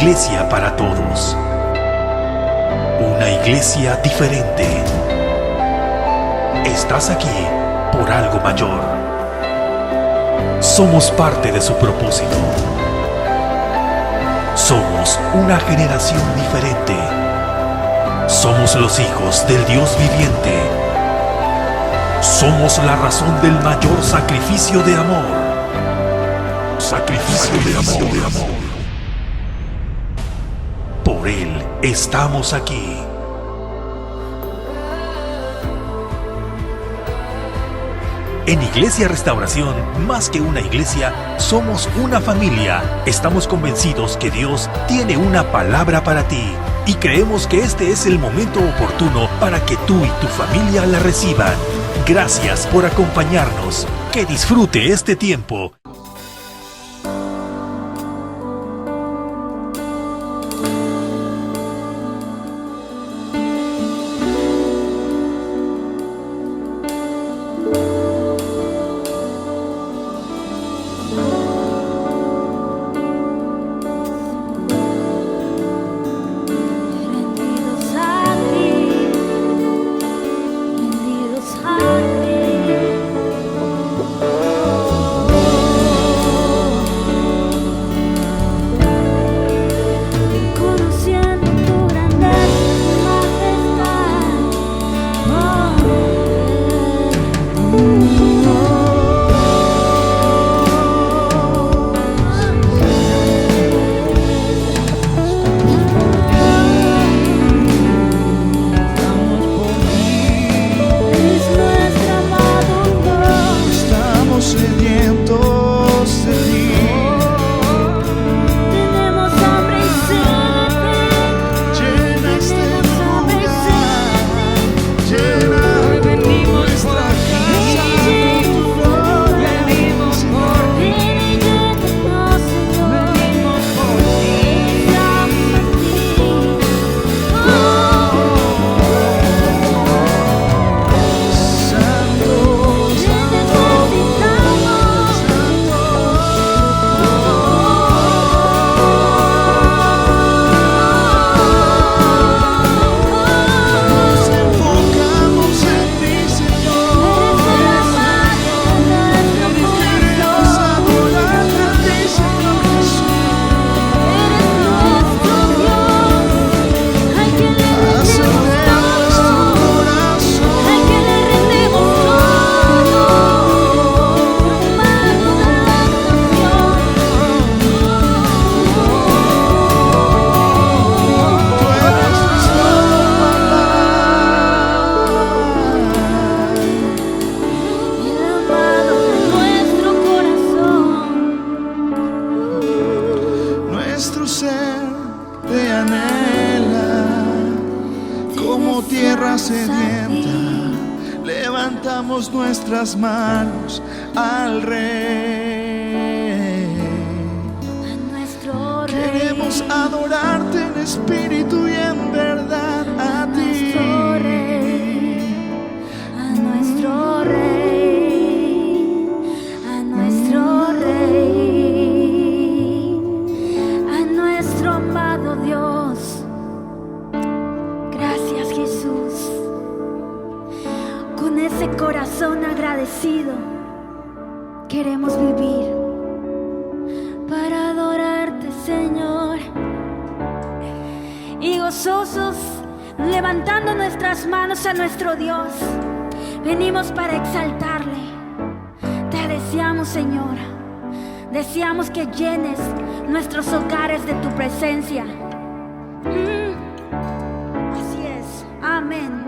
iglesia para todos. Una iglesia diferente. Estás aquí por algo mayor. Somos parte de su propósito. Somos una generación diferente. Somos los hijos del Dios viviente. Somos la razón del mayor sacrificio de amor. Sacrificio de amor. Por Él estamos aquí. En Iglesia Restauración, más que una iglesia, somos una familia. Estamos convencidos que Dios tiene una palabra para ti y creemos que este es el momento oportuno para que tú y tu familia la reciban. Gracias por acompañarnos. Que disfrute este tiempo. Levantamos nuestras manos al Rey. Queremos adorarte en espíritu y en verdad a ti. A nuestro Rey, a nuestro Rey, a nuestro amado Dios. Gracias, Jesús. Con ese corazón agradecido queremos vivir para adorarte, Señor, y gozosos levantando nuestras manos a nuestro Dios, venimos para exaltarle. Te deseamos, Señor, deseamos que llenes nuestros hogares de tu presencia. Así es, amén.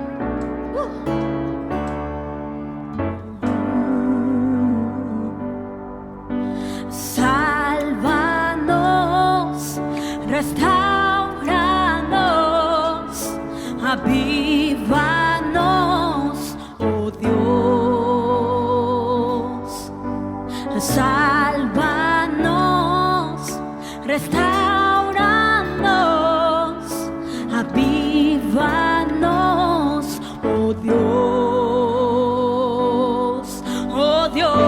Sálvanos, restauranos, avívanos, oh Dios. Sálvanos, restauranos, avívanos, oh Dios, oh Dios.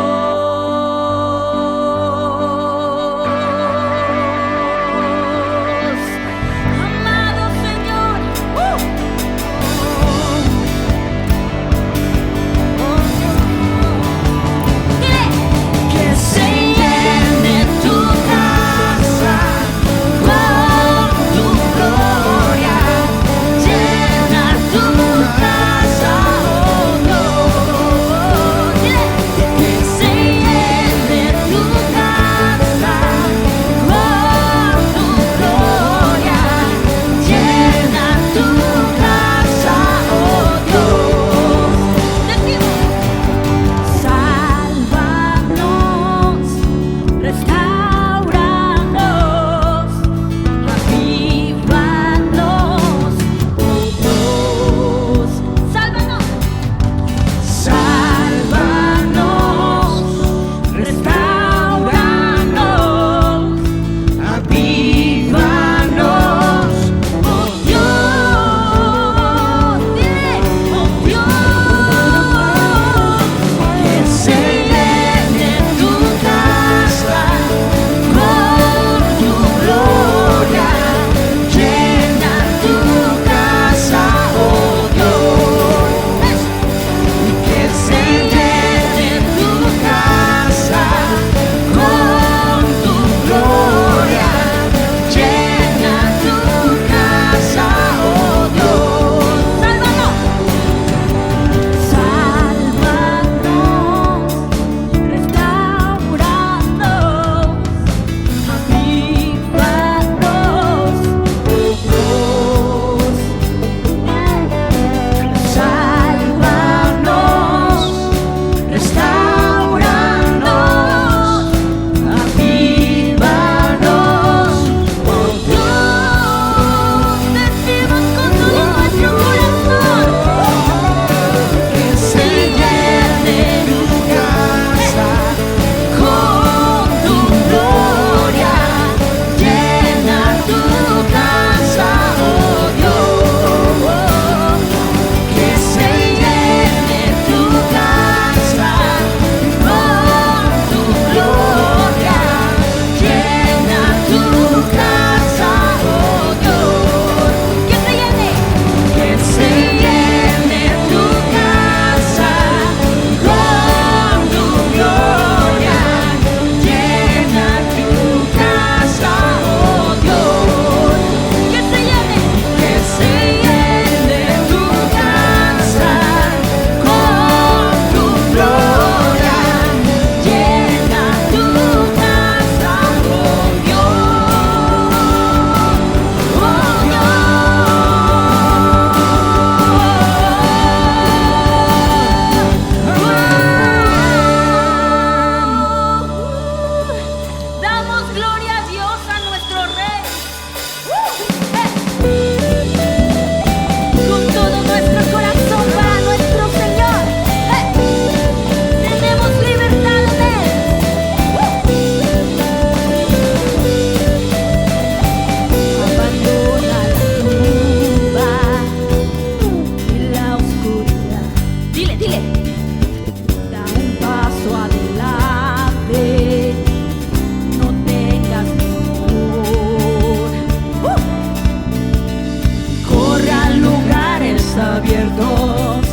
abiertos.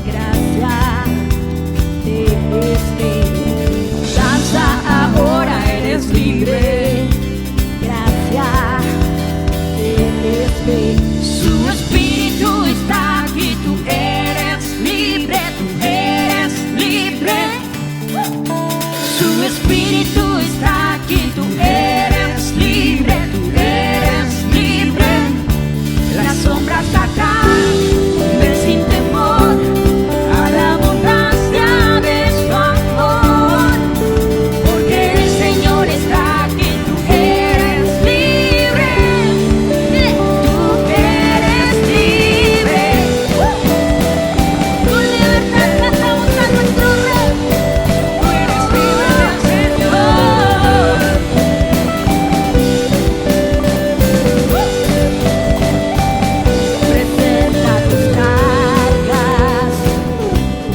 Gracias te espero. Danza ahora, eres libre. Gracias te espero. Su espíritu está aquí, tú eres libre, tú eres libre. Su espíritu está aquí, tú eres libre, tú eres libre. Las sombras acá, ven sin temor a la abundancia de su amor, porque el Señor está aquí, tú eres libre, tú eres libre. Con libertad cantamos a nuestro Rey. Tú eres libre, Señor. Presenta tus cargas,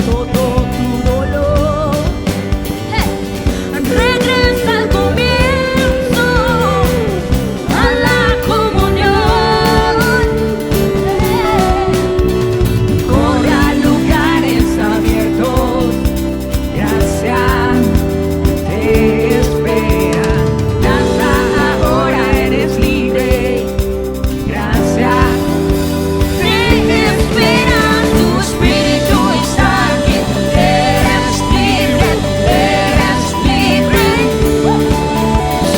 todo tu dolor. Regresa al comienzo, a la comunión. Corre a lugares abiertos. Gracias te espera. Danza ahora, eres libre. Gracias te espera. Tu espíritu está aquí, tú eres libre, tú eres libre.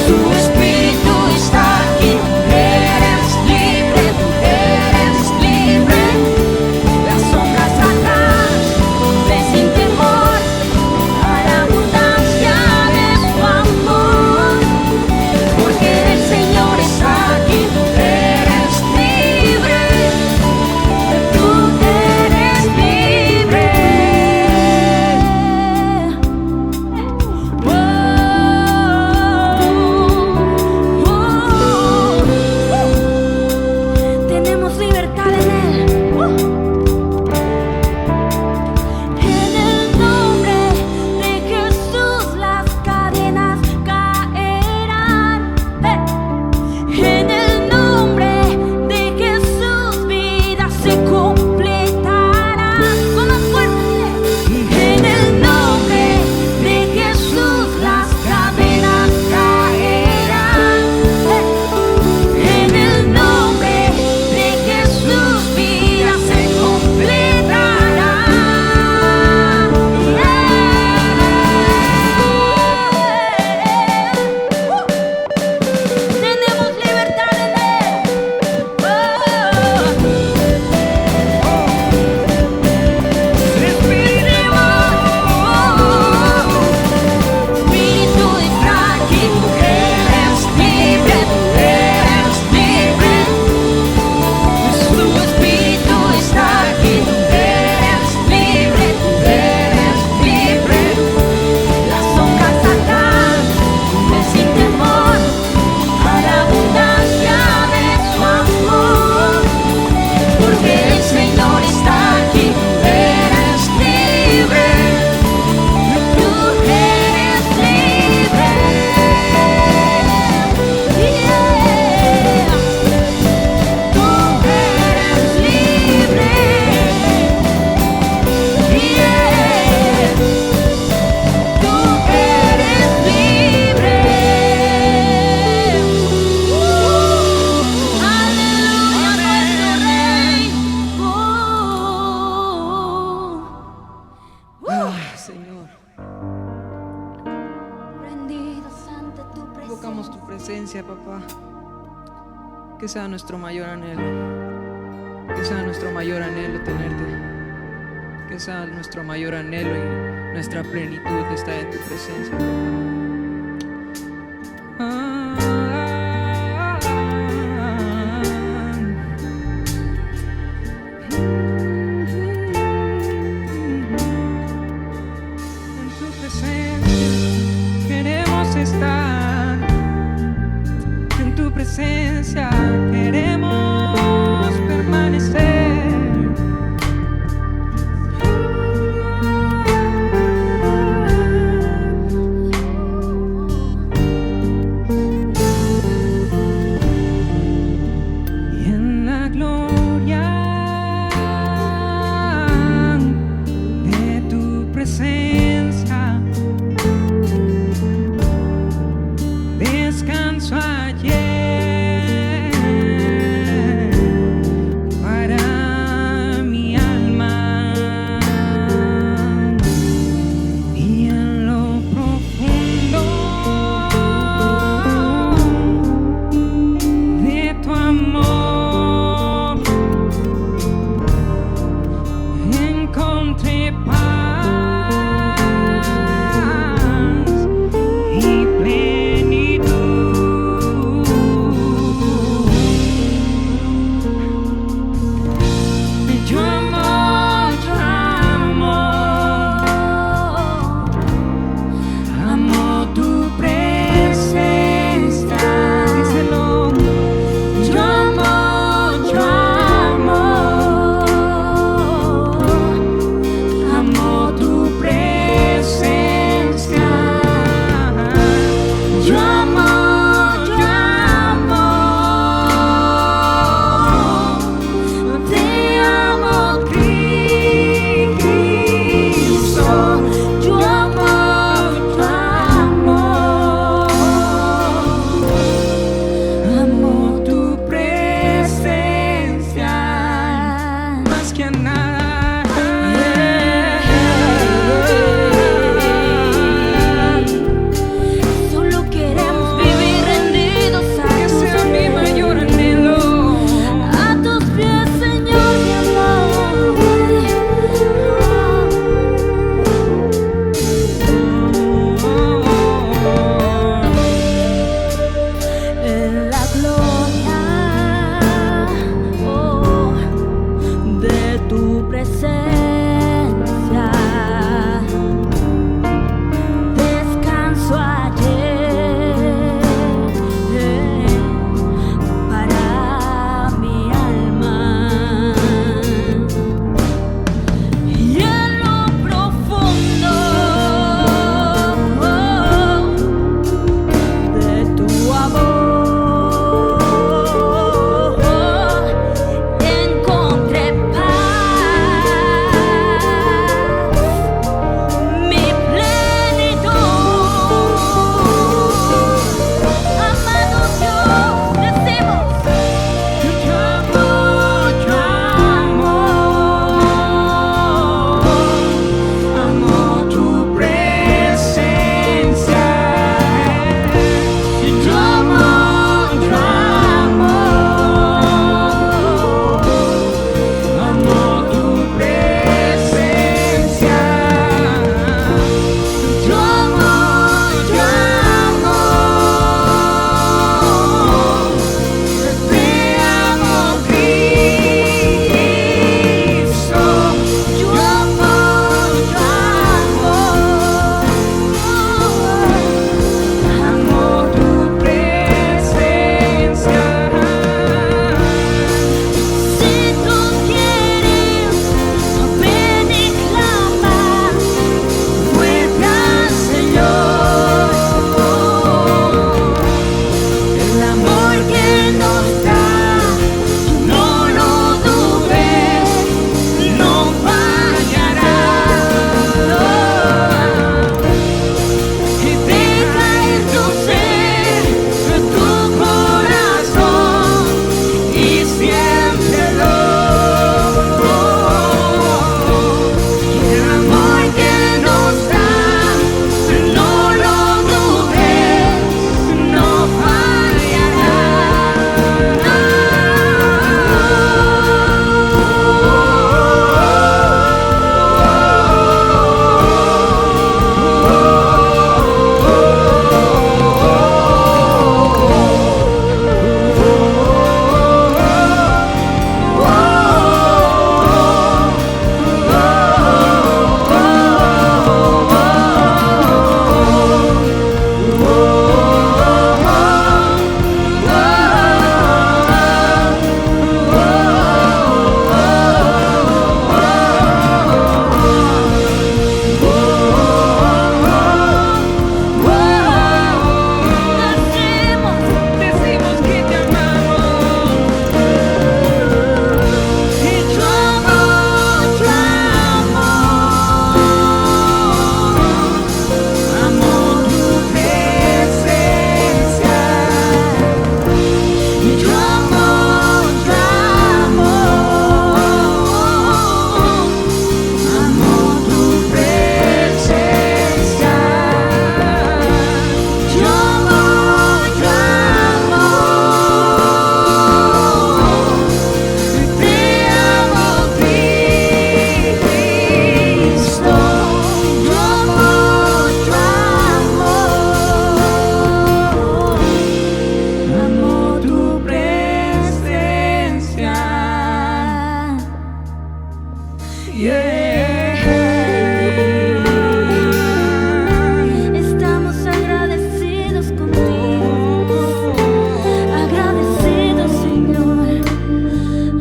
Tu espíritu está aquí, tú eres libre, tú eres libre. Las sombras atrás, ven sin temor a la abundancia de su amor, porque el Señor está aquí, tú eres libre, tú eres libre. Tenemos libertad en Él. En el nombre de Jesús las cadenas caerán. En el nombre de Jesús vidas se completarán. Con más fuerza. En el nombre de Jesús las cadenas caerán. En el nombre de Jesús vidas se completarán. Tenemos libertad en Él. Espíritu está aquí, tú eres libre, tú eres libre. Su espíritu está aquí, tú eres libre, tú eres libre. Las sombras atrás, ven sin temor a la abundancia de su amor, porque el Señor está aquí, tú eres libre, tú eres libre. Yeah. Tú eres libre. Yeah. Tú eres libre. Aleluya, nuestro Rey. Señor, Rendidos ante tu invocamos tu presencia. presencia, papá. Que sea nuestro mayor anhelo. Que sea nuestro mayor anhelo tenerte. Que sea nuestro mayor anhelo y nuestra plenitud está en tu presencia. En tu presencia queremos estar. En tu presencia queremos permanecer. que a nada. Solo queremos vivir rendidos a Que tus sea mi pies. mayor anhelo. A tus pies, Señor, mi amor. En la gloria, oh, de tu presencia, descanso ayer para mi alma. Y en lo profundo de tu amor encontré paz, mi plenitud. Amado Dios, decimos: yo amo, amo tu presencia. Yo amo, amo tu presencia. Yo amo, te amo, Cristo. Yo amo, amo tu presencia. Si tú quieres, ven y clama, vuelve al Señor. El amor que nos da, no lo dudes, no fallará. Y deja en tu ser, tu corazón, y siéntelo. El amor que nos da, no lo dudes, no fallará. Decimos que te amamos. Y yo amo, amo tu presencia. Y yo amo, amo tu presencia. Yo amo, te amo, Cristo. Yo amo, amo tu presencia. Estamos agradecidos contigo, agradecidos, Señor.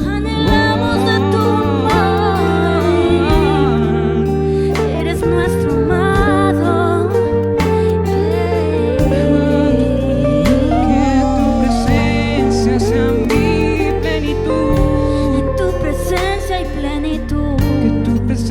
Anhelamos de tu amor. Eres nuestro amado. Que tu presencia sea mi plenitud. En tu presencia y plenitud. Que tu presencia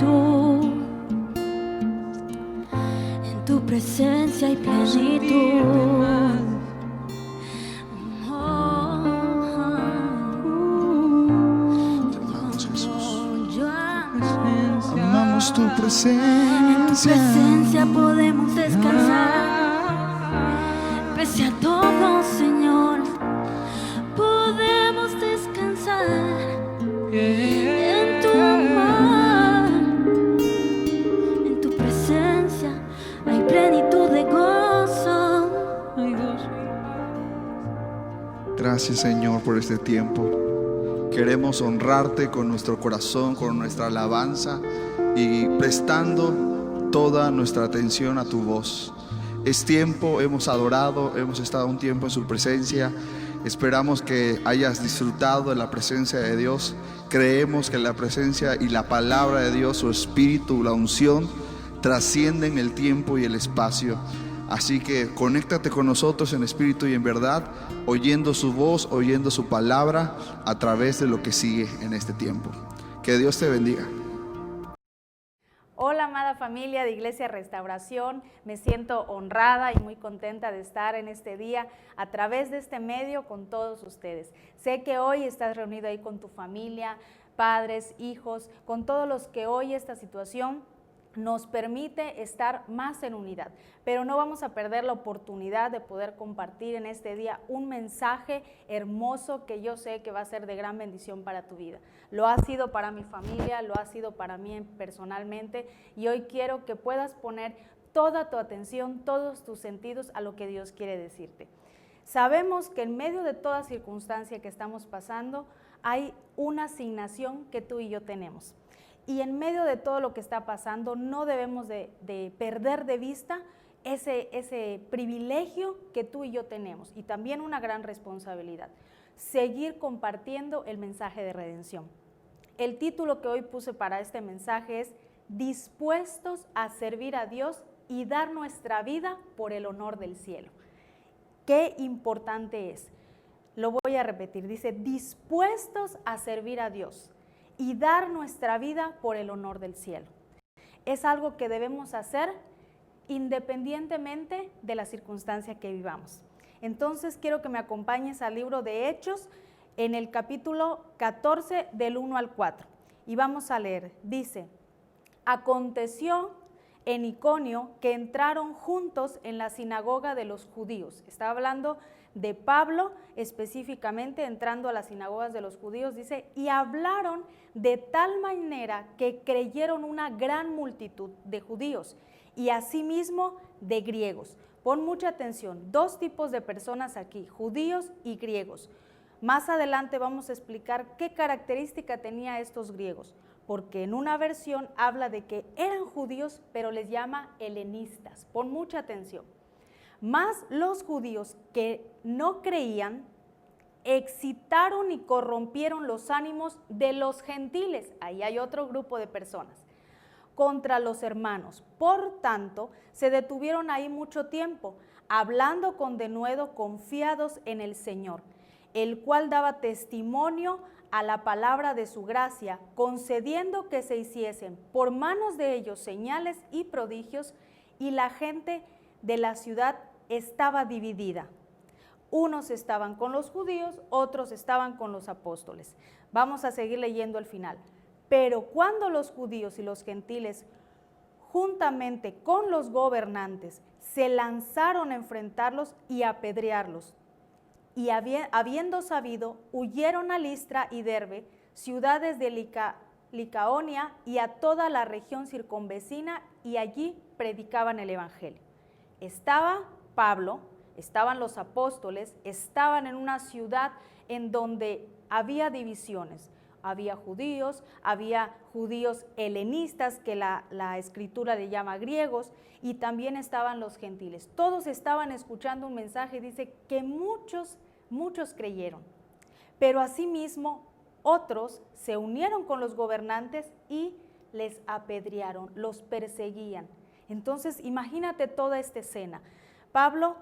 plenitud. En tu presencia hay plenitud. Amamos tu En tu presencia. presencia podemos descansar. Pese a todo, Señor, podemos descansar en tu amor. En tu presencia hay plenitud de gozo. Gracias, Señor, por este tiempo. Queremos honrarte con nuestro corazón, con nuestra alabanza y prestando toda nuestra atención a tu voz. Es tiempo, hemos adorado, hemos estado un tiempo en su presencia. Esperamos que hayas disfrutado de la presencia de Dios. Creemos que la presencia y la palabra de Dios, su espíritu, la unción, trascienden el tiempo y el espacio. Así que conéctate con nosotros en espíritu y en verdad, oyendo su voz, oyendo su palabra a través de lo que sigue en este tiempo. Que Dios te bendiga. Hola, amada familia de Iglesia Restauración, me siento honrada y muy contenta de estar en este día a través de este medio con todos ustedes. Sé que hoy estás reunido ahí con tu familia, padres, hijos, con todos los que hoy esta situación nos permite estar más en unidad, pero no vamos a perder la oportunidad de poder compartir en este día un mensaje hermoso que yo sé que va a ser de gran bendición para tu vida. Lo ha sido para mi familia, lo ha sido para mí personalmente, y hoy quiero que puedas poner toda tu atención, todos tus sentidos a lo que Dios quiere decirte. Sabemos que en medio de toda circunstancia que estamos pasando, hay una asignación que tú y yo tenemos. Y en medio de todo lo que está pasando, no debemos de perder de vista ese privilegio que tú y yo tenemos, y también una gran responsabilidad: seguir compartiendo el mensaje de redención. El título que hoy puse para este mensaje es Dispuestos a servir a Dios y dar nuestra vida por el honor del cielo. Qué importante es. Lo voy a repetir, dice dispuestos a servir a Dios y dar nuestra vida por el honor del cielo. Es algo que debemos hacer independientemente de la circunstancia que vivamos. Entonces quiero que me acompañes al libro de Hechos en el capítulo 14 del 1 al 4 y vamos a leer. Dice: aconteció en Iconio que entraron juntos en la sinagoga de los judíos. Está hablando de Pablo específicamente entrando a las sinagogas de los judíos, dice, y hablaron de tal manera que creyeron una gran multitud de judíos y asimismo de griegos. Pon mucha atención, dos tipos de personas aquí, judíos y griegos. Más adelante vamos a explicar qué característica tenía estos griegos, porque en una versión habla de que eran judíos, pero les llama helenistas. Pon mucha atención. Mas los judíos que no creían excitaron y corrompieron los ánimos de los gentiles, ahí hay otro grupo de personas, contra los hermanos. Por tanto, se detuvieron ahí mucho tiempo, hablando con denuedo, confiados en el Señor, el cual daba testimonio a la palabra de su gracia, concediendo que se hiciesen por manos de ellos señales y prodigios, y la gente de la ciudad estaba dividida. Unos estaban con los judíos, otros estaban con los apóstoles. Vamos a seguir leyendo el final. Pero cuando los judíos y los gentiles, juntamente con los gobernantes, se lanzaron a enfrentarlos y a apedrearlos, y habiendo sabido, huyeron a Listra y Derbe, ciudades de Licaonia y a toda la región circunvecina, y allí predicaban el evangelio. Estaba Pablo, estaban los apóstoles, estaban en una ciudad en donde había divisiones. Había judíos helenistas, que la escritura le llama griegos, y también estaban los gentiles. Todos estaban escuchando un mensaje, dice que muchos creyeron, pero asimismo otros se unieron con los gobernantes y les apedrearon, los perseguían. Entonces imagínate toda esta escena. Pablo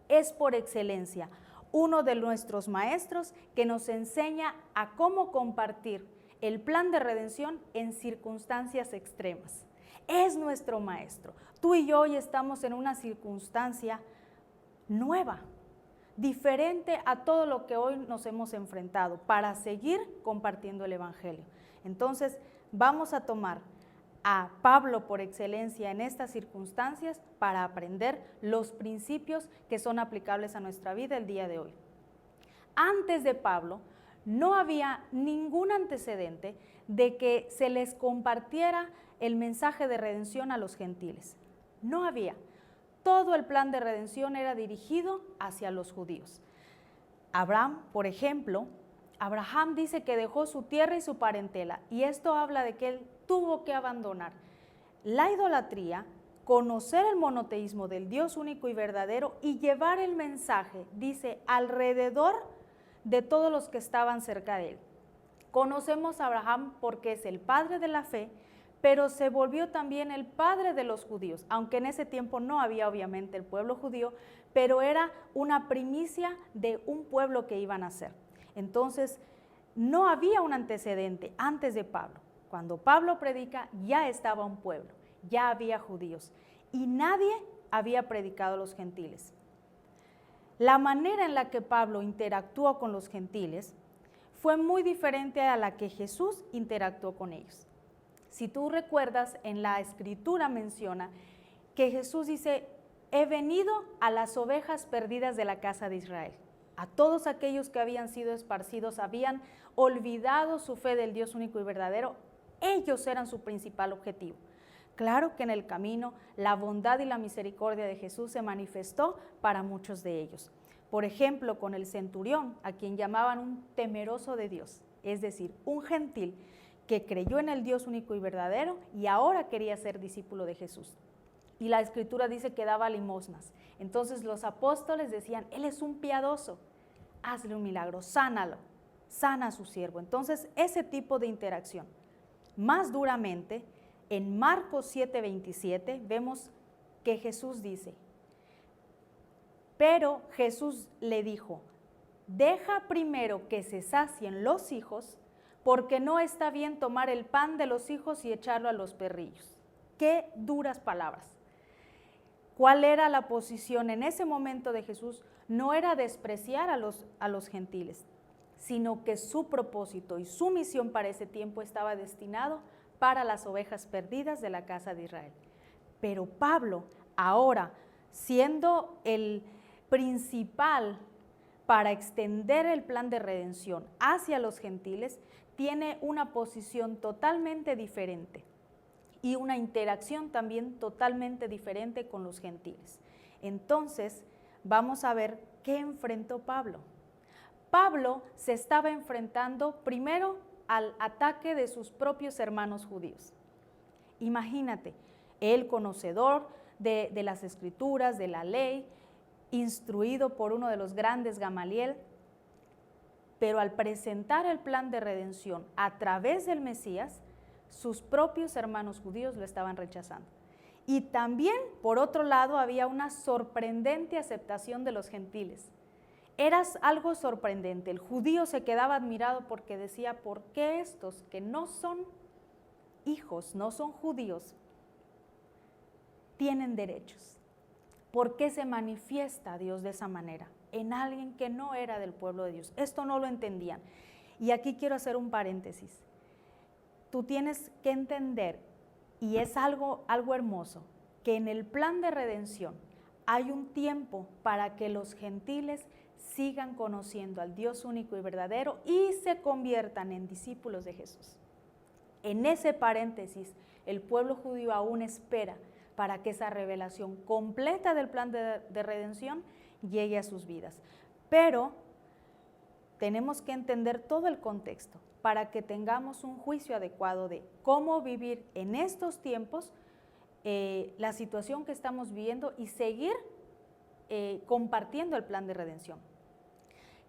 es por excelencia uno de nuestros maestros que nos enseña a cómo compartir el plan de redención en circunstancias extremas. Es nuestro maestro. Tú y yo hoy estamos en una circunstancia nueva, diferente a todo lo que hoy nos hemos enfrentado, para seguir compartiendo el Evangelio. Entonces, vamos a tomar a Pablo por excelencia en estas circunstancias para aprender los principios que son aplicables a nuestra vida el día de hoy. Antes de Pablo, no había ningún antecedente de que se les compartiera el mensaje de redención a los gentiles. No había. Todo el plan de redención era dirigido hacia los judíos. Abraham, por ejemplo, Abraham dice que dejó su tierra y su parentela, y esto habla de que él tuvo que abandonar la idolatría, conocer el monoteísmo del Dios único y verdadero y llevar el mensaje, dice, alrededor de todos los que estaban cerca de él. Conocemos a Abraham porque es el padre de la fe, pero se volvió también el padre de los judíos, aunque en ese tiempo no había obviamente el pueblo judío, pero era una primicia de un pueblo que iban a ser. Entonces, no había un antecedente antes de Pablo. Cuando Pablo predica, ya estaba un pueblo, ya había judíos, y nadie había predicado a los gentiles. La manera en la que Pablo interactuó con los gentiles fue muy diferente a la que Jesús interactuó con ellos. Si tú recuerdas, en la Escritura menciona que Jesús dice, he venido a las ovejas perdidas de la casa de Israel. A todos aquellos que habían sido esparcidos, habían olvidado su fe del Dios único y verdadero, ellos eran su principal objetivo. Claro que en el camino la bondad y la misericordia de Jesús se manifestó para muchos de ellos. Por ejemplo, con el centurión, a quien llamaban un temeroso de Dios, es decir, un gentil que creyó en el Dios único y verdadero y ahora quería ser discípulo de Jesús. Y la Escritura dice que daba limosnas. Entonces los apóstoles decían, él es un piadoso, hazle un milagro, sánalo, sana a su siervo. Entonces ese tipo de interacción. Más duramente, en Marcos 7:27 vemos que Jesús dice, pero Jesús le dijo, deja primero que se sacien los hijos, porque no está bien tomar el pan de los hijos y echarlo a los perrillos. Qué duras palabras. ¿Cuál era la posición en ese momento de Jesús? No era despreciar a los gentiles, sino que su propósito y su misión para ese tiempo estaba destinado para las ovejas perdidas de la casa de Israel. Pero Pablo, ahora, siendo el principal para extender el plan de redención hacia los gentiles, tiene una posición totalmente diferente y una interacción también totalmente diferente con los gentiles. Entonces, vamos a ver qué enfrentó Pablo. Pablo se estaba enfrentando primero al ataque de sus propios hermanos judíos. Imagínate, él conocedor de las Escrituras, de la ley, instruido por uno de los grandes, Gamaliel, pero al presentar el plan de redención a través del Mesías, sus propios hermanos judíos lo estaban rechazando. Y también, por otro lado, había una sorprendente aceptación de los gentiles. Era algo sorprendente. El judío se quedaba admirado porque decía, ¿por qué estos que no son hijos, no son judíos, tienen derechos? ¿Por qué se manifiesta Dios de esa manera en alguien que no era del pueblo de Dios? Esto no lo entendían. Y aquí quiero hacer un paréntesis. Tú tienes que entender, y es algo hermoso, que en el plan de redención hay un tiempo para que los gentiles sigan conociendo al Dios único y verdadero y se conviertan en discípulos de Jesús. En ese paréntesis, el pueblo judío aún espera para que esa revelación completa del plan de redención llegue a sus vidas. Pero tenemos que entender todo el contexto para que tengamos un juicio adecuado de cómo vivir en estos tiempos la situación que estamos viviendo y seguir compartiendo el plan de redención.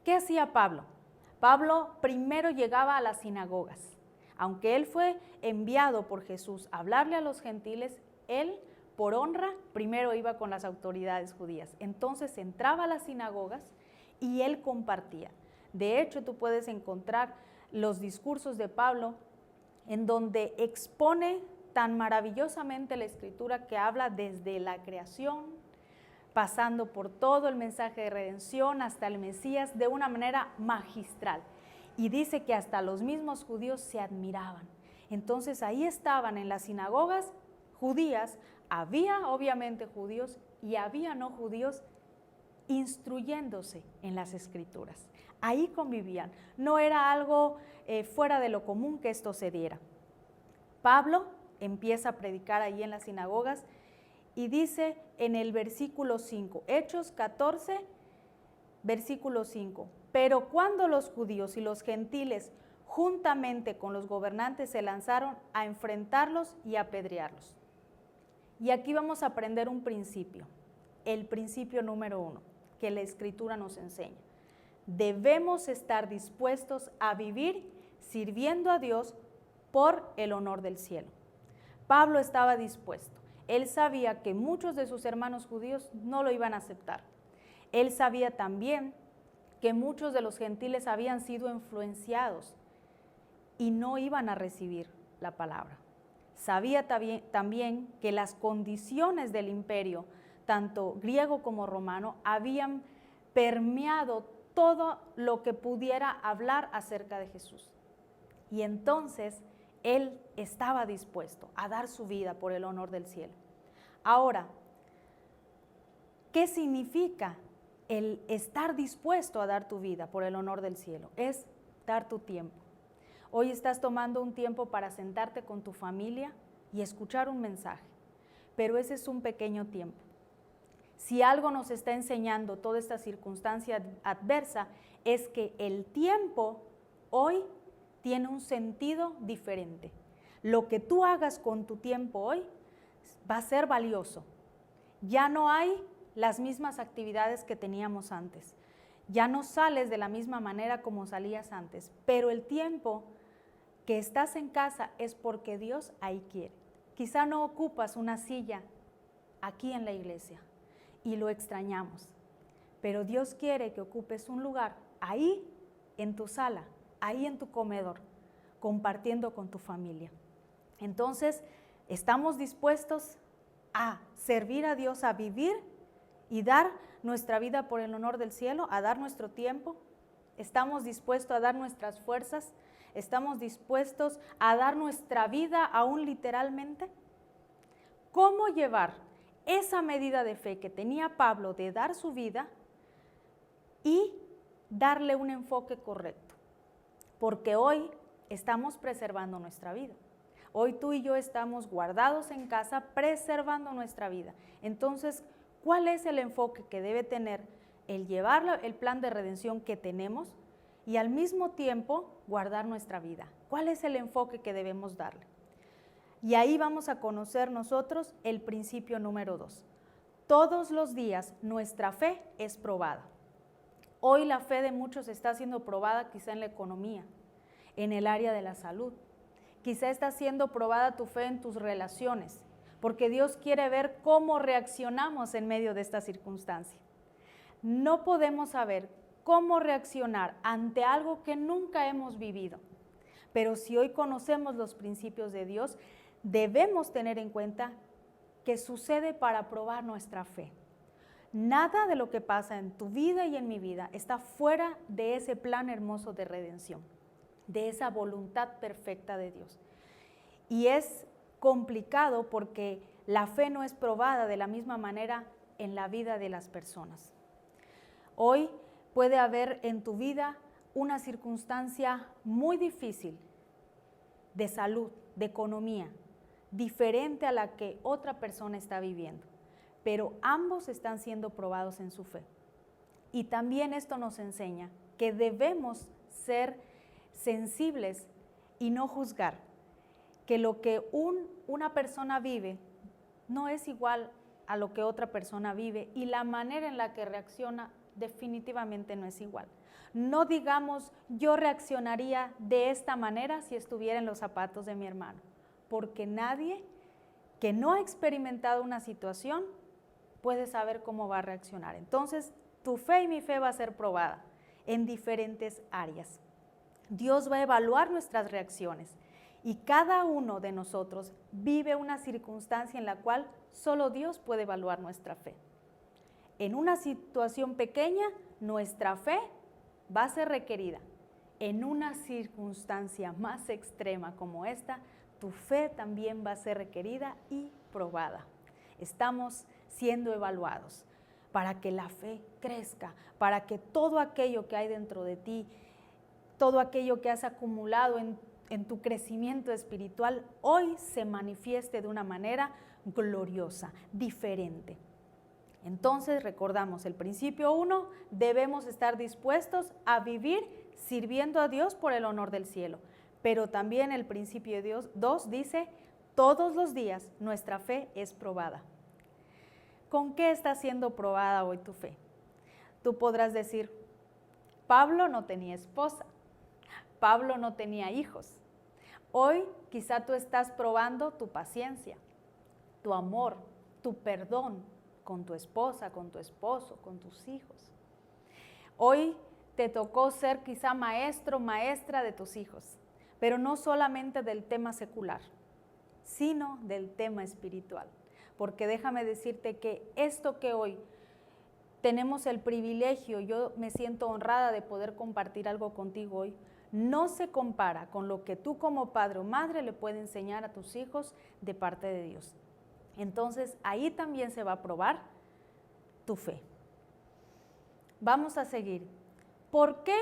¿Qué hacía Pablo? Pablo primero llegaba a las sinagogas. Aunque él fue enviado por Jesús a hablarle a los gentiles, él, por honra, primero iba con las autoridades judías. Entonces entraba a las sinagogas y él compartía. De hecho, tú puedes encontrar los discursos de Pablo en donde expone tan maravillosamente la Escritura que habla desde la creación, pasando por todo el mensaje de redención hasta el Mesías de una manera magistral. Y dice que hasta los mismos judíos se admiraban. Entonces ahí estaban en las sinagogas judías, había obviamente judíos y había no judíos instruyéndose en las Escrituras. Ahí convivían, no era algo fuera de lo común que esto se diera. Pablo empieza a predicar ahí en las sinagogas y dice en el versículo 5, Hechos 14, versículo 5, pero cuando los judíos y los gentiles juntamente con los gobernantes se lanzaron a enfrentarlos y a apedrearlos. Y aquí vamos a aprender un principio, el principio número 1, que la Escritura nos enseña. Debemos estar dispuestos a vivir sirviendo a Dios por el honor del cielo. Pablo estaba dispuesto. Él sabía que muchos de sus hermanos judíos no lo iban a aceptar. Él sabía también que muchos de los gentiles habían sido influenciados y no iban a recibir la palabra. Sabía también que las condiciones del imperio, tanto griego como romano, habían permeado todo lo que pudiera hablar acerca de Jesús. Y entonces él estaba dispuesto a dar su vida por el honor del cielo. Ahora, ¿qué significa el estar dispuesto a dar tu vida por el honor del cielo? Es dar tu tiempo. Hoy estás tomando un tiempo para sentarte con tu familia y escuchar un mensaje, pero ese es un pequeño tiempo. Si algo nos está enseñando toda esta circunstancia adversa, es que el tiempo hoy tiene un sentido diferente. Lo que tú hagas con tu tiempo hoy va a ser valioso. Ya no hay las mismas actividades que teníamos antes. Ya no sales de la misma manera como salías antes, pero el tiempo que estás en casa es porque Dios ahí quiere. Quizá no ocupas una silla aquí en la iglesia y lo extrañamos, pero Dios quiere que ocupes un lugar ahí en tu sala, ahí en tu comedor, compartiendo con tu familia. Entonces, ¿estamos dispuestos a servir a Dios, a vivir y dar nuestra vida por el honor del cielo, a dar nuestro tiempo? ¿Estamos dispuestos a dar nuestras fuerzas? ¿Estamos dispuestos a dar nuestra vida aún literalmente? ¿Cómo llevar esa medida de fe que tenía Pablo de dar su vida y darle un enfoque correcto? Porque hoy estamos preservando nuestra vida. Hoy tú y yo estamos guardados en casa preservando nuestra vida. Entonces, ¿cuál es el enfoque que debe tener el llevar el plan de redención que tenemos y al mismo tiempo guardar nuestra vida? ¿Cuál es el enfoque que debemos darle? Y ahí vamos a conocer nosotros el principio número 2. Todos los días nuestra fe es probada. Hoy la fe de muchos está siendo probada quizá en la economía, en el área de la salud. Quizá está siendo probada tu fe en tus relaciones, porque Dios quiere ver cómo reaccionamos en medio de esta circunstancia. No podemos saber cómo reaccionar ante algo que nunca hemos vivido, pero si hoy conocemos los principios de Dios, debemos tener en cuenta que sucede para probar nuestra fe. Nada de lo que pasa en tu vida y en mi vida está fuera de ese plan hermoso de redención, de esa voluntad perfecta de Dios. Y es complicado porque la fe no es probada de la misma manera en la vida de las personas. Hoy puede haber en tu vida una circunstancia muy difícil de salud, de economía, diferente a la que otra persona está viviendo, pero ambos están siendo probados en su fe. Y también esto nos enseña que debemos ser sensibles y no juzgar, que lo que una persona vive no es igual a lo que otra persona vive y la manera en la que reacciona definitivamente no es igual. No digamos, yo reaccionaría de esta manera si estuviera en los zapatos de mi hermano, porque nadie que no ha experimentado una situación puede saber cómo va a reaccionar. Entonces, tu fe y mi fe va a ser probada en diferentes áreas. Dios va a evaluar nuestras reacciones Y cada uno de nosotros vive una circunstancia en la cual solo Dios puede evaluar nuestra fe. En una situación pequeña, nuestra fe va a ser requerida. En una circunstancia más extrema como esta, tu fe también va a ser requerida y probada. Estamos siendo evaluados para que la fe crezca, para que todo aquello que hay dentro de ti, todo aquello que has acumulado en tu crecimiento espiritual, hoy se manifieste de una manera gloriosa, diferente. Entonces, recordamos el principio 1, debemos estar dispuestos a vivir sirviendo a Dios por el honor del cielo. Pero también el principio 2 dice, todos los días nuestra fe es probada. ¿Con qué está siendo probada hoy tu fe? Tú podrás decir, Pablo no tenía esposa, Pablo no tenía hijos. Hoy quizá tú estás probando tu paciencia, tu amor, tu perdón con tu esposa, con tu esposo, con tus hijos. Hoy te tocó ser quizá maestro, maestra de tus hijos, pero no solamente del tema secular, sino del tema espiritual. Porque déjame decirte que esto que hoy tenemos el privilegio, yo me siento honrada de poder compartir algo contigo hoy, no se compara con lo que tú como padre o madre le puedes enseñar a tus hijos de parte de Dios. Entonces ahí también se va a probar tu fe. Vamos a seguir. ¿Por qué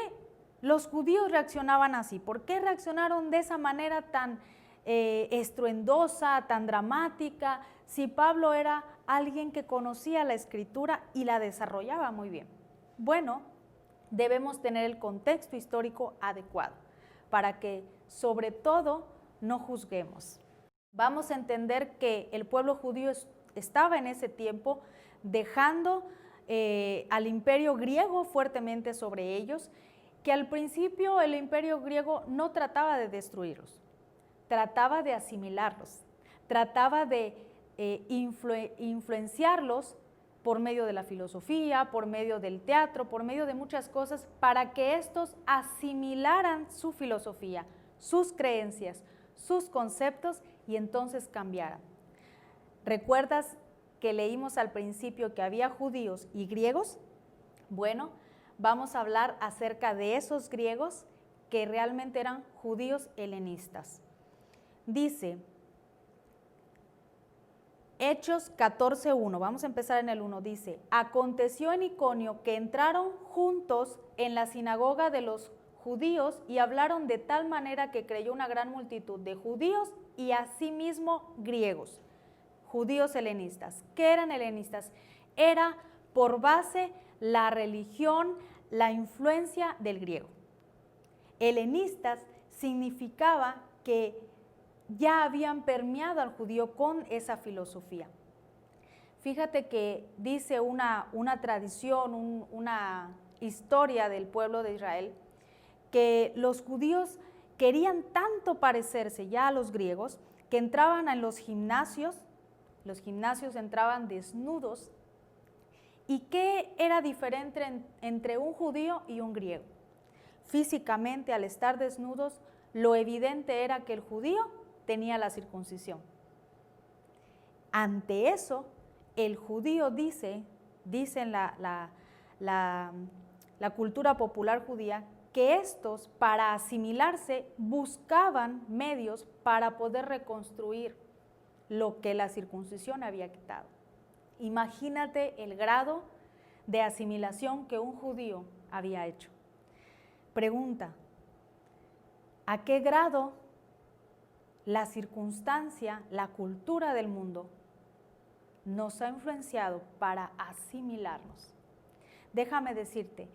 los judíos reaccionaban así? ¿Por qué reaccionaron de esa manera tan estruendosa, tan dramática, si Pablo era alguien que conocía la Escritura y la desarrollaba muy bien? Bueno, debemos tener el contexto histórico adecuado para que, sobre todo, no juzguemos. Vamos a entender que el pueblo judío estaba en ese tiempo dejando al imperio griego fuertemente sobre ellos, que al principio el imperio griego no trataba de destruirlos, trataba de asimilarlos, trataba de influenciarlos por medio de la filosofía, por medio del teatro, por medio de muchas cosas, para que estos asimilaran su filosofía, sus creencias, sus conceptos y entonces cambiaran. ¿Recuerdas que leímos al principio que había judíos y griegos? Bueno, vamos a hablar acerca de esos griegos que realmente eran judíos helenistas. Dice Hechos 14:1, vamos a empezar en el 1, dice, aconteció en Iconio que entraron juntos en la sinagoga de los judíos y hablaron de tal manera que creyó una gran multitud de judíos y asimismo griegos, judíos helenistas. ¿Qué eran helenistas? Era por base la religión, la influencia del griego. Helenistas significaba que ya habían permeado al judío con esa filosofía. Fíjate que dice una tradición, una historia del pueblo de Israel, que los judíos querían tanto parecerse ya a los griegos que entraban en los gimnasios entraban desnudos. ¿Y qué era diferente entre un judío y un griego? Físicamente, al estar desnudos, lo evidente era que el judío tenía la circuncisión. Ante eso, el judío dice en la cultura popular judía, que estos, para asimilarse, buscaban medios para poder reconstruir lo que la circuncisión había quitado. Imagínate el grado de asimilación que un judío había hecho. Pregunta, ¿a qué grado la circunstancia, la cultura del mundo nos ha influenciado para asimilarnos? Déjame decirte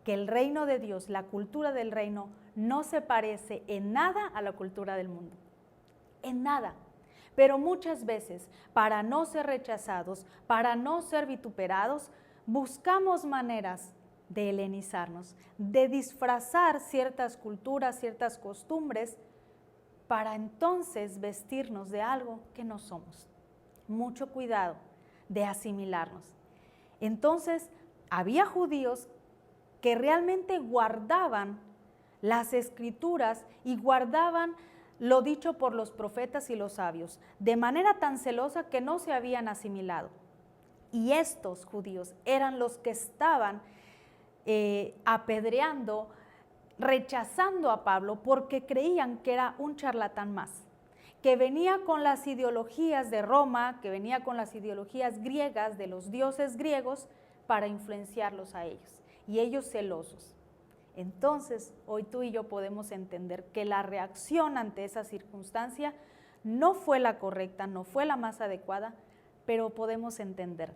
que el reino de Dios, la cultura del reino, no se parece en nada a la cultura del mundo, en nada. Pero muchas veces, para no ser rechazados, para no ser vituperados, buscamos maneras de helenizarnos, de disfrazar ciertas culturas, ciertas costumbres, para entonces vestirnos de algo que no somos. Mucho cuidado de asimilarnos. Entonces, había judíos que realmente guardaban las escrituras y guardaban lo dicho por los profetas y los sabios, de manera tan celosa que no se habían asimilado. Y estos judíos eran los que estaban apedreando, rechazando a Pablo porque creían que era un charlatán más, que venía con las ideologías de Roma, que venía con las ideologías griegas de los dioses griegos para influenciarlos a ellos, y ellos celosos. Entonces, hoy tú y yo podemos entender que la reacción ante esa circunstancia no fue la correcta, no fue la más adecuada, pero podemos entender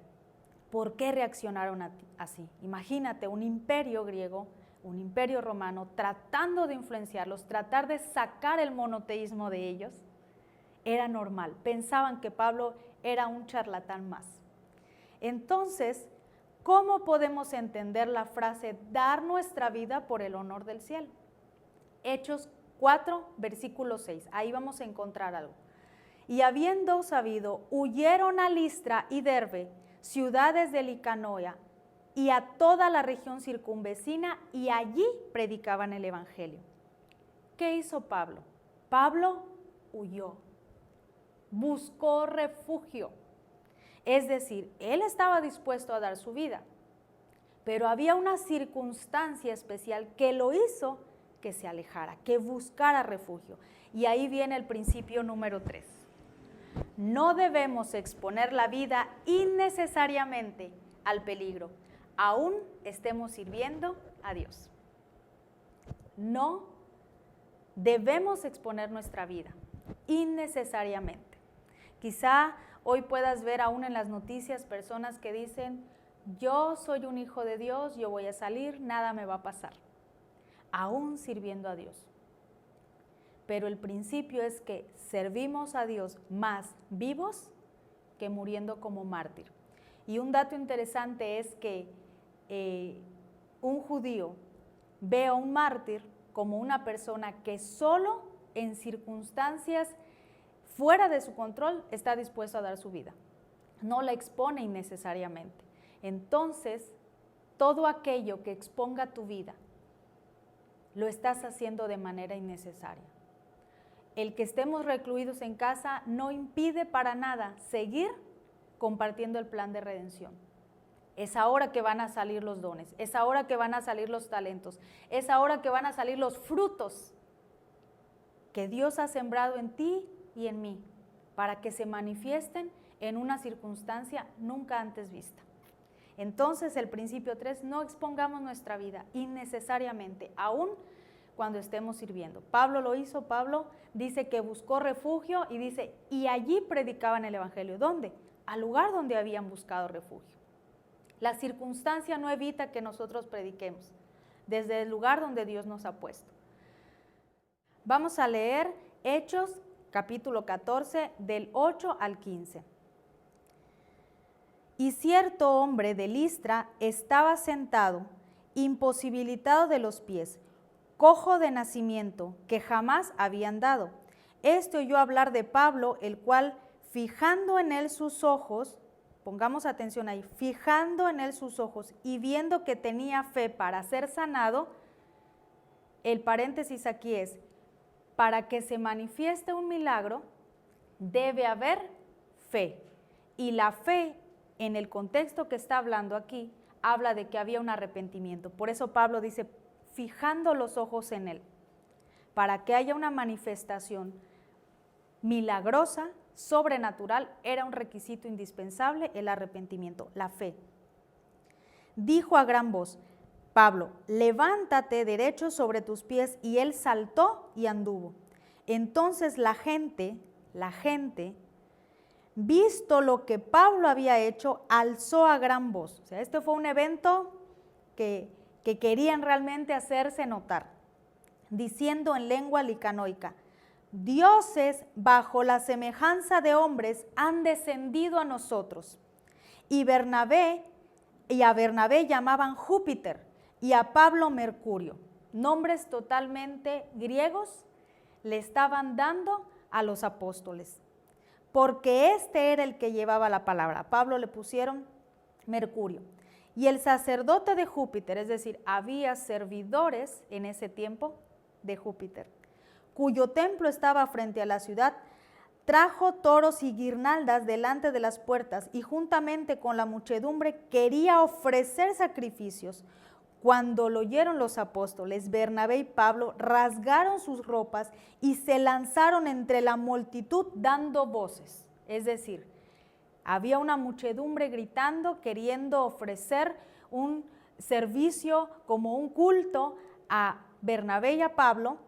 por qué reaccionaron así. Imagínate un imperio griego, un imperio romano, tratando de influenciarlos, tratar de sacar el monoteísmo de ellos. Era normal, pensaban que Pablo era un charlatán más. Entonces, ¿cómo podemos entender la frase dar nuestra vida por el honor del cielo? Hechos 4, versículo 6, ahí vamos a encontrar algo. Y habiendo sabido, huyeron a Listra y Derbe, ciudades de Licanoia, y a toda la región circunvecina, y allí predicaban el evangelio. ¿Qué hizo Pablo? Pablo huyó, buscó refugio. Es decir, él estaba dispuesto a dar su vida, pero había una circunstancia especial que lo hizo que se alejara, que buscara refugio. Y ahí viene el principio número 3. No debemos exponer la vida innecesariamente al peligro, aún estemos sirviendo a Dios. No debemos exponer nuestra vida innecesariamente. Quizá hoy puedas ver aún en las noticias personas que dicen, yo soy un hijo de Dios, yo voy a salir, nada me va a pasar, aún sirviendo a Dios. Pero el principio es que servimos a Dios más vivos que muriendo como mártir. Y un dato interesante es que un judío ve a un mártir como una persona que solo en circunstancias fuera de su control está dispuesto a dar su vida. No la expone innecesariamente. Entonces, todo aquello que exponga tu vida, lo estás haciendo de manera innecesaria. El que estemos recluidos en casa no impide para nada seguir compartiendo el plan de redención. Es ahora que van a salir los dones, es ahora que van a salir los talentos, es ahora que van a salir los frutos que Dios ha sembrado en ti y en mí, para que se manifiesten en una circunstancia nunca antes vista. Entonces, el principio 3, no expongamos nuestra vida innecesariamente, aún cuando estemos sirviendo. Pablo lo hizo, Pablo dice que buscó refugio y dice, y allí predicaban el evangelio. ¿Dónde? Al lugar donde habían buscado refugio. La circunstancia no evita que nosotros prediquemos, desde el lugar donde Dios nos ha puesto. Vamos a leer Hechos, capítulo 14, del 8 al 15. Y cierto hombre de Listra estaba sentado, imposibilitado de los pies, cojo de nacimiento, que jamás había andado. Este oyó hablar de Pablo, el cual, fijando en él sus ojos, pongamos atención ahí, fijando en él sus ojos y viendo que tenía fe para ser sanado, el paréntesis aquí es, para que se manifieste un milagro, debe haber fe. Y la fe, en el contexto que está hablando aquí, habla de que había un arrepentimiento. Por eso Pablo dice, fijando los ojos en él, para que haya una manifestación milagrosa, sobrenatural, era un requisito indispensable el arrepentimiento, la fe. Dijo a gran voz, Pablo, levántate derecho sobre tus pies, y él saltó y anduvo. Entonces la gente, visto lo que Pablo había hecho, alzó a gran voz. O sea, este fue un evento que querían realmente hacerse notar, diciendo en lengua licanoica, dioses bajo la semejanza de hombres han descendido a nosotros. Y a Bernabé llamaban Júpiter y a Pablo Mercurio. Nombres totalmente griegos le estaban dando a los apóstoles, porque este era el que llevaba la palabra. A Pablo le pusieron Mercurio. Y el sacerdote de Júpiter, es decir, había servidores en ese tiempo de Júpiter, cuyo templo estaba frente a la ciudad, trajo toros y guirnaldas delante de las puertas y juntamente con la muchedumbre quería ofrecer sacrificios. Cuando lo oyeron los apóstoles, Bernabé y Pablo rasgaron sus ropas y se lanzaron entre la multitud dando voces. Es decir, había una muchedumbre gritando, queriendo ofrecer un servicio como un culto a Bernabé y a Pablo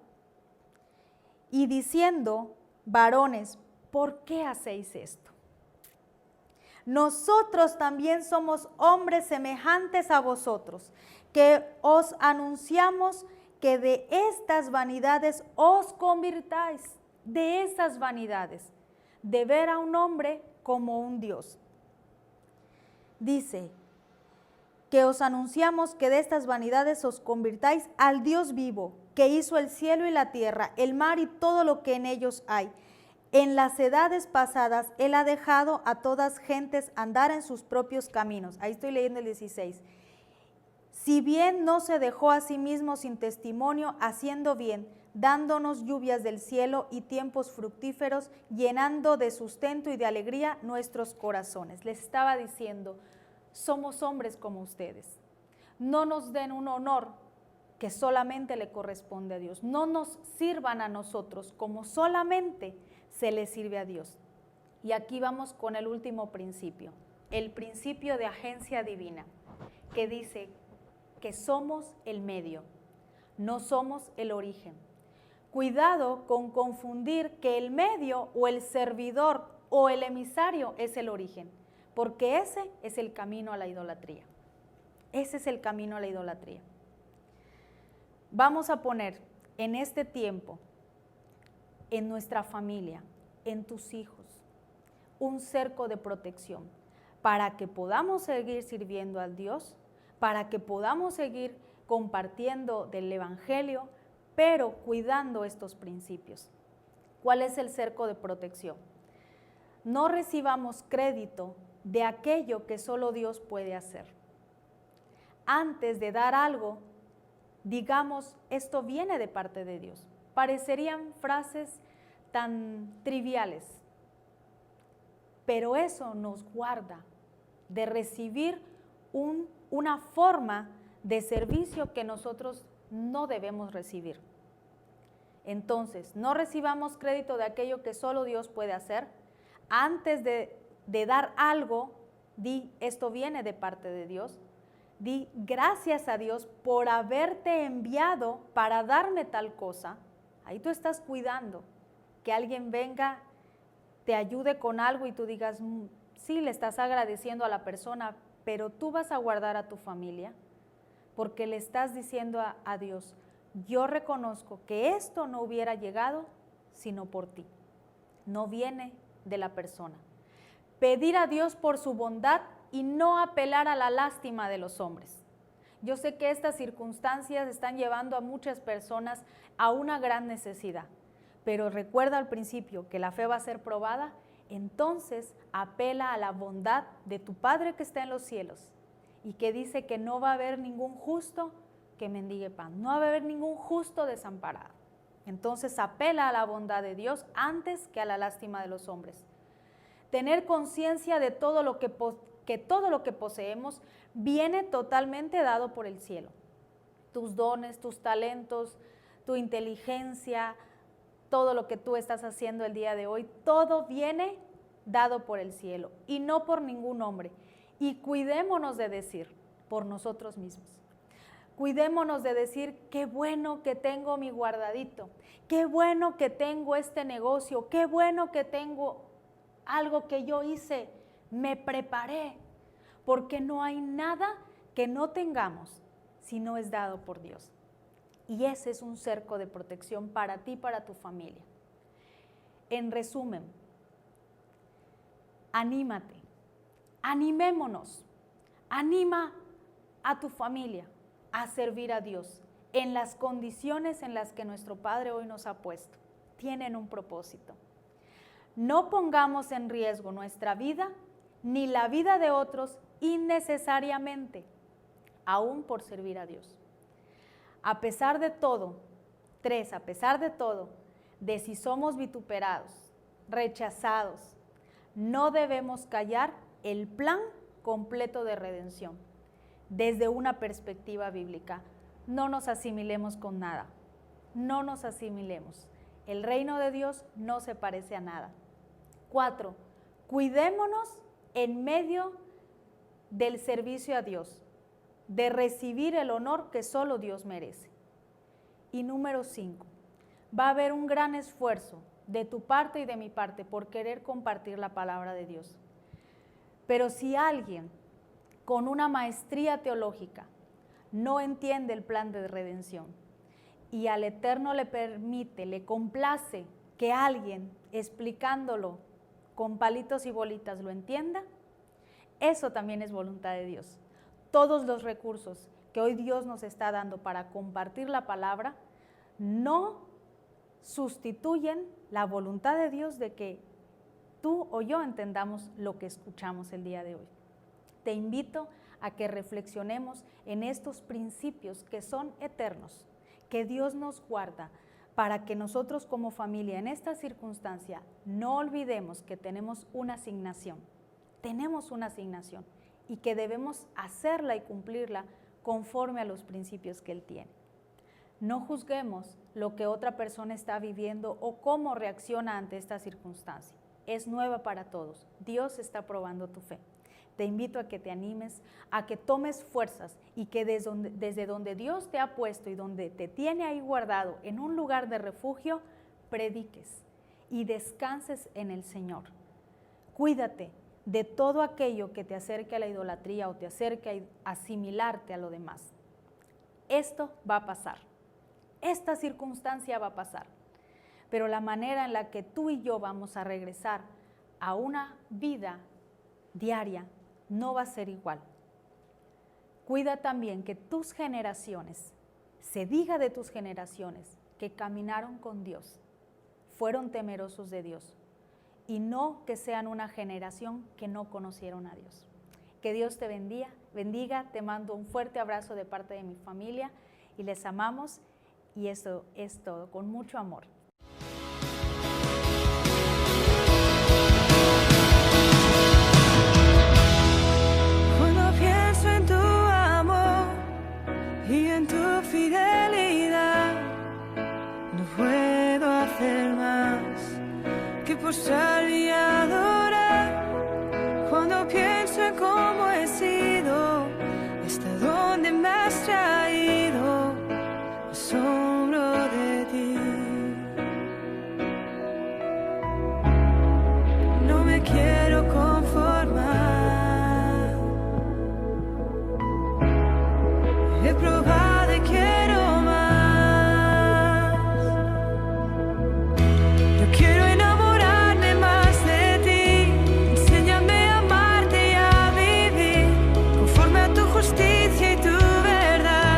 y diciendo: varones, ¿por qué hacéis esto? Nosotros también somos hombres semejantes a vosotros, que os anunciamos que de estas vanidades os convirtáis, de esas vanidades, de ver a un hombre como un Dios. Dice que os anunciamos que de estas vanidades os convirtáis al Dios vivo, que hizo el cielo y la tierra, el mar y todo lo que en ellos hay. En las edades pasadas, Él ha dejado a todas gentes andar en sus propios caminos. Ahí estoy leyendo el 16. Si bien no se dejó a sí mismo sin testimonio, haciendo bien, dándonos lluvias del cielo y tiempos fructíferos, llenando de sustento y de alegría nuestros corazones. Les estaba diciendo, somos hombres como ustedes. No nos den un honor que solamente le corresponde a Dios. No nos sirvan a nosotros como solamente se le sirve a Dios. Y aquí vamos con el último principio, el principio de agencia divina, que dice que somos el medio, no somos el origen. Cuidado con confundir que el medio o el servidor o el emisario es el origen, porque ese es el camino a la idolatría. Ese es el camino a la idolatría. Vamos a poner en este tiempo, en nuestra familia, en tus hijos, un cerco de protección para que podamos seguir sirviendo a Dios, para que podamos seguir compartiendo del Evangelio, pero cuidando estos principios. ¿Cuál es el cerco de protección? No recibamos crédito de aquello que solo Dios puede hacer. Antes de dar algo, digamos, esto viene de parte de Dios. Parecerían frases tan triviales, pero eso nos guarda de recibir una forma de servicio que nosotros no debemos recibir. Entonces, no recibamos crédito de aquello que solo Dios puede hacer. Antes de dar algo, di, esto viene de parte de Dios. Di, gracias a Dios por haberte enviado para darme tal cosa. Ahí tú estás cuidando que alguien venga, te ayude con algo y tú digas, sí, le estás agradeciendo a la persona, pero tú vas a guardar a tu familia porque le estás diciendo a Dios, yo reconozco que esto no hubiera llegado sino por ti. No viene de la persona. Pedir a Dios por su bondad y no apelar a la lástima de los hombres. Yo sé que estas circunstancias están llevando a muchas personas a una gran necesidad, pero recuerda al principio que la fe va a ser probada, entonces apela a la bondad de tu Padre que está en los cielos y que dice que no va a haber ningún justo que mendigue pan, no va a haber ningún justo desamparado. Entonces apela a la bondad de Dios antes que a la lástima de los hombres. Tener conciencia de todo lo que todo lo que poseemos viene totalmente dado por el cielo. Tus dones, tus talentos, tu inteligencia, todo lo que tú estás haciendo el día de hoy, todo viene dado por el cielo y no por ningún hombre. Y cuidémonos de decir por nosotros mismos. Cuidémonos de decir, qué bueno que tengo mi guardadito, qué bueno que tengo este negocio, qué bueno que tengo algo que yo hice, me preparé, porque no hay nada que no tengamos si no es dado por Dios. Y ese es un cerco de protección para ti y para tu familia. En resumen, anímate, animémonos, anima a tu familia a servir a Dios en las condiciones en las que nuestro Padre hoy nos ha puesto. Tienen un propósito. No pongamos en riesgo nuestra vida ni la vida de otros innecesariamente, aún por servir a Dios. A pesar de todo, a pesar de todo, de si somos vituperados, rechazados, no debemos callar el plan completo de redención. Desde una perspectiva bíblica, no nos asimilemos con nada, no nos asimilemos. El reino de Dios no se parece a nada. 4, cuidémonos en medio del servicio a Dios, de recibir el honor que solo Dios merece. Y número 5, va a haber un gran esfuerzo de tu parte y de mi parte por querer compartir la palabra de Dios. Pero si alguien con una maestría teológica no entiende el plan de redención y al Eterno le permite, le complace que alguien explicándolo con palitos y bolitas lo entienda, eso también es voluntad de Dios. Todos los recursos que hoy Dios nos está dando para compartir la palabra no sustituyen la voluntad de Dios de que tú o yo entendamos lo que escuchamos el día de hoy. Te invito a que reflexionemos en estos principios que son eternos, que Dios nos guarda, para que nosotros como familia en esta circunstancia no olvidemos que tenemos una asignación y que debemos hacerla y cumplirla conforme a los principios que Él tiene. No juzguemos lo que otra persona está viviendo o cómo reacciona ante esta circunstancia. Es nueva para todos. Dios está probando tu fe. Te invito a que te animes, a que tomes fuerzas y que desde donde Dios te ha puesto y donde te tiene ahí guardado en un lugar de refugio, prediques y descanses en el Señor. Cuídate de todo aquello que te acerque a la idolatría o te acerque a asimilarte a lo demás. Esto va a pasar. Esta circunstancia va a pasar. Pero la manera en la que tú y yo vamos a regresar a una vida diaria no va a ser igual. Cuida también que tus generaciones, se diga de tus generaciones, que caminaron con Dios, fueron temerosos de Dios, y no que sean una generación que no conocieron a Dios. Que Dios te bendiga, te mando un fuerte abrazo de parte de mi familia y les amamos, y eso es todo, con mucho amor. Y en tu fidelidad no puedo hacer más que posar y adorar. Cuando pienso en cómo he sido, hasta dónde me has traído, me asombro de ti. No me quiero conformar. He probado y quiero más. Yo quiero enamorarme más de ti. Enséñame a amarte y a vivir conforme a tu justicia y tu verdad.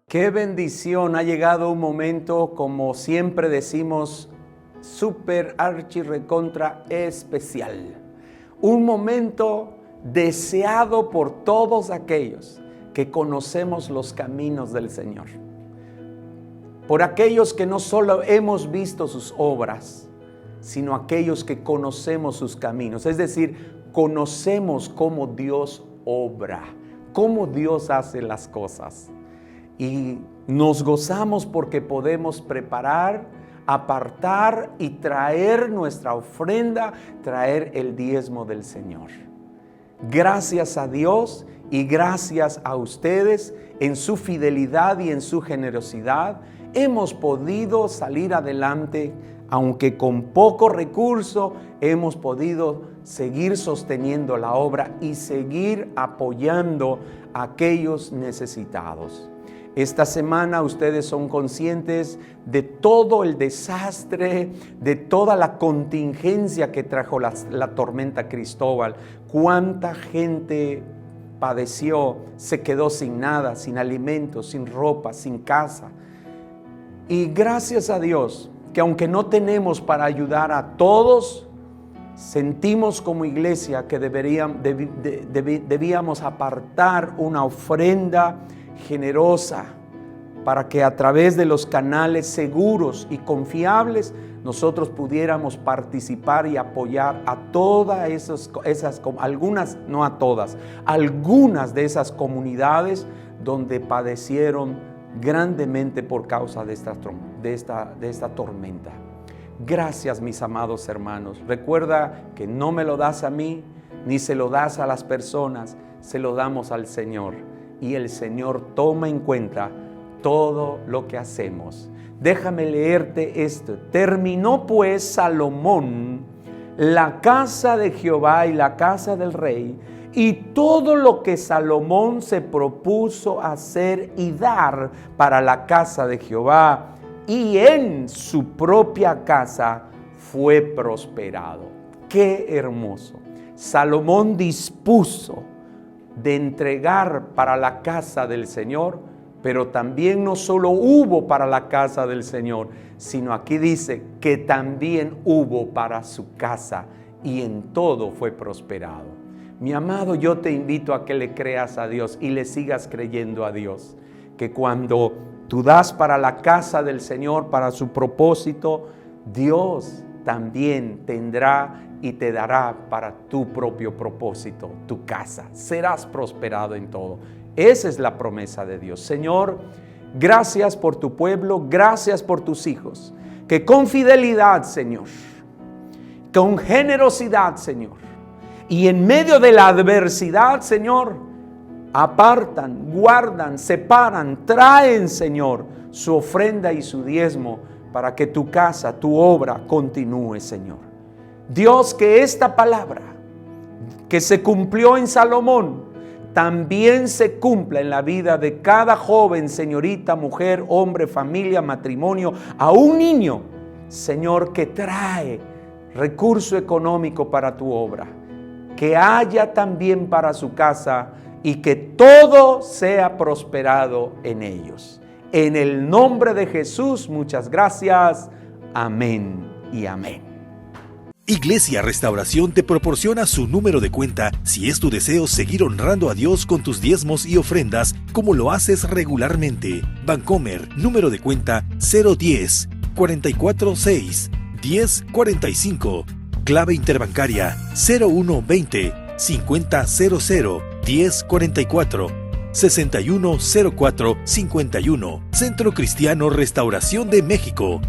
Qué bendición, ha llegado un momento, como siempre decimos, súper archi recontra especial. Un momento deseado por todos aquellos que conocemos los caminos del Señor. Por aquellos que no solo hemos visto sus obras, sino aquellos que conocemos sus caminos. Es decir, conocemos cómo Dios obra, cómo Dios hace las cosas. Y nos gozamos porque podemos preparar, apartar y traer nuestra ofrenda, traer el diezmo del Señor. Gracias a Dios y gracias a ustedes en su fidelidad y en su generosidad, hemos podido salir adelante, aunque con poco recurso, hemos podido seguir sosteniendo la obra y seguir apoyando a aquellos necesitados. Esta semana ustedes son conscientes de todo el desastre, de toda la contingencia que trajo la tormenta Cristóbal. Cuánta gente padeció, se quedó sin nada, sin alimentos, sin ropa, sin casa. Y gracias a Dios que aunque no tenemos para ayudar a todos, sentimos como iglesia que debíamos apartar una ofrenda generosa para que a través de los canales seguros y confiables nosotros pudiéramos participar y apoyar a todas esas algunas, no a todas, algunas de esas comunidades donde padecieron grandemente por causa de esta tormenta. Gracias, mis amados hermanos. Recuerda que no me lo das a mí, ni se lo das a las personas, se lo damos al Señor. Y el Señor toma en cuenta todo lo que hacemos. Déjame leerte esto. Terminó pues Salomón la casa de Jehová y la casa del rey, y todo lo que Salomón se propuso hacer y dar para la casa de Jehová, y en su propia casa fue prosperado. ¡Qué hermoso! Salomón dispuso de entregar para la casa del Señor, pero también no solo hubo para la casa del Señor, sino aquí dice que también hubo para su casa, y en todo fue prosperado. Mi amado, yo te invito a que le creas a Dios y le sigas creyendo a Dios, que cuando tú das para la casa del Señor, para su propósito, Dios también tendrá y te dará para tu propio propósito, tu casa. Serás prosperado en todo. Esa es la promesa de Dios. Señor, gracias por tu pueblo, gracias por tus hijos, que con fidelidad, Señor, con generosidad, Señor, y en medio de la adversidad, Señor, apartan, guardan, separan, traen, Señor, su ofrenda y su diezmo para que tu casa, tu obra continúe, Señor. Dios, que esta palabra que se cumplió en Salomón también se cumpla en la vida de cada joven, señorita, mujer, hombre, familia, matrimonio, a un niño, Señor, que trae recurso económico para tu obra, que haya también para su casa y que todo sea prosperado en ellos. En el nombre de Jesús, muchas gracias. Amén y amén. Iglesia Restauración te proporciona su número de cuenta si es tu deseo seguir honrando a Dios con tus diezmos y ofrendas como lo haces regularmente. Bancomer, número de cuenta 010 446 1045. Clave interbancaria 0120 5000 1044 6104 51. Centro Cristiano Restauración de México.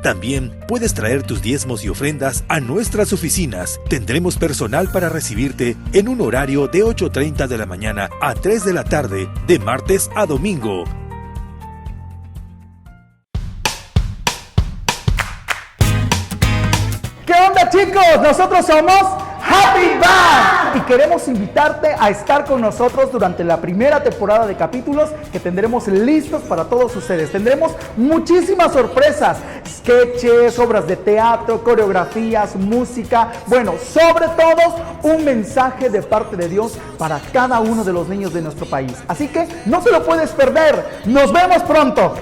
También puedes traer tus diezmos y ofrendas a nuestras oficinas. Tendremos personal para recibirte en un horario de 8:30 de la mañana a 3 de la tarde, de martes a domingo. ¿Qué onda, chicos? Nosotros somos Happy Band. Y queremos invitarte a estar con nosotros durante la primera temporada de capítulos que tendremos listos para todos ustedes. Tendremos muchísimas sorpresas, sketches, obras de teatro, coreografías, música. Bueno, sobre todo un mensaje de parte de Dios para cada uno de los niños de nuestro país. Así que no te lo puedes perder. Nos vemos pronto.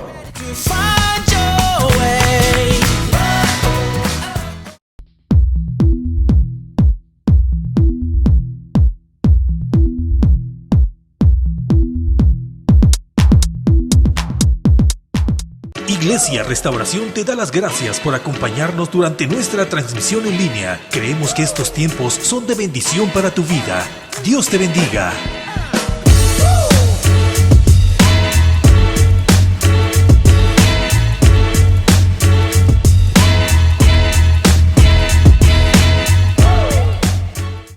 Iglesia Restauración te da las gracias por acompañarnos durante nuestra transmisión en línea. Creemos que estos tiempos son de bendición para tu vida. Dios te bendiga.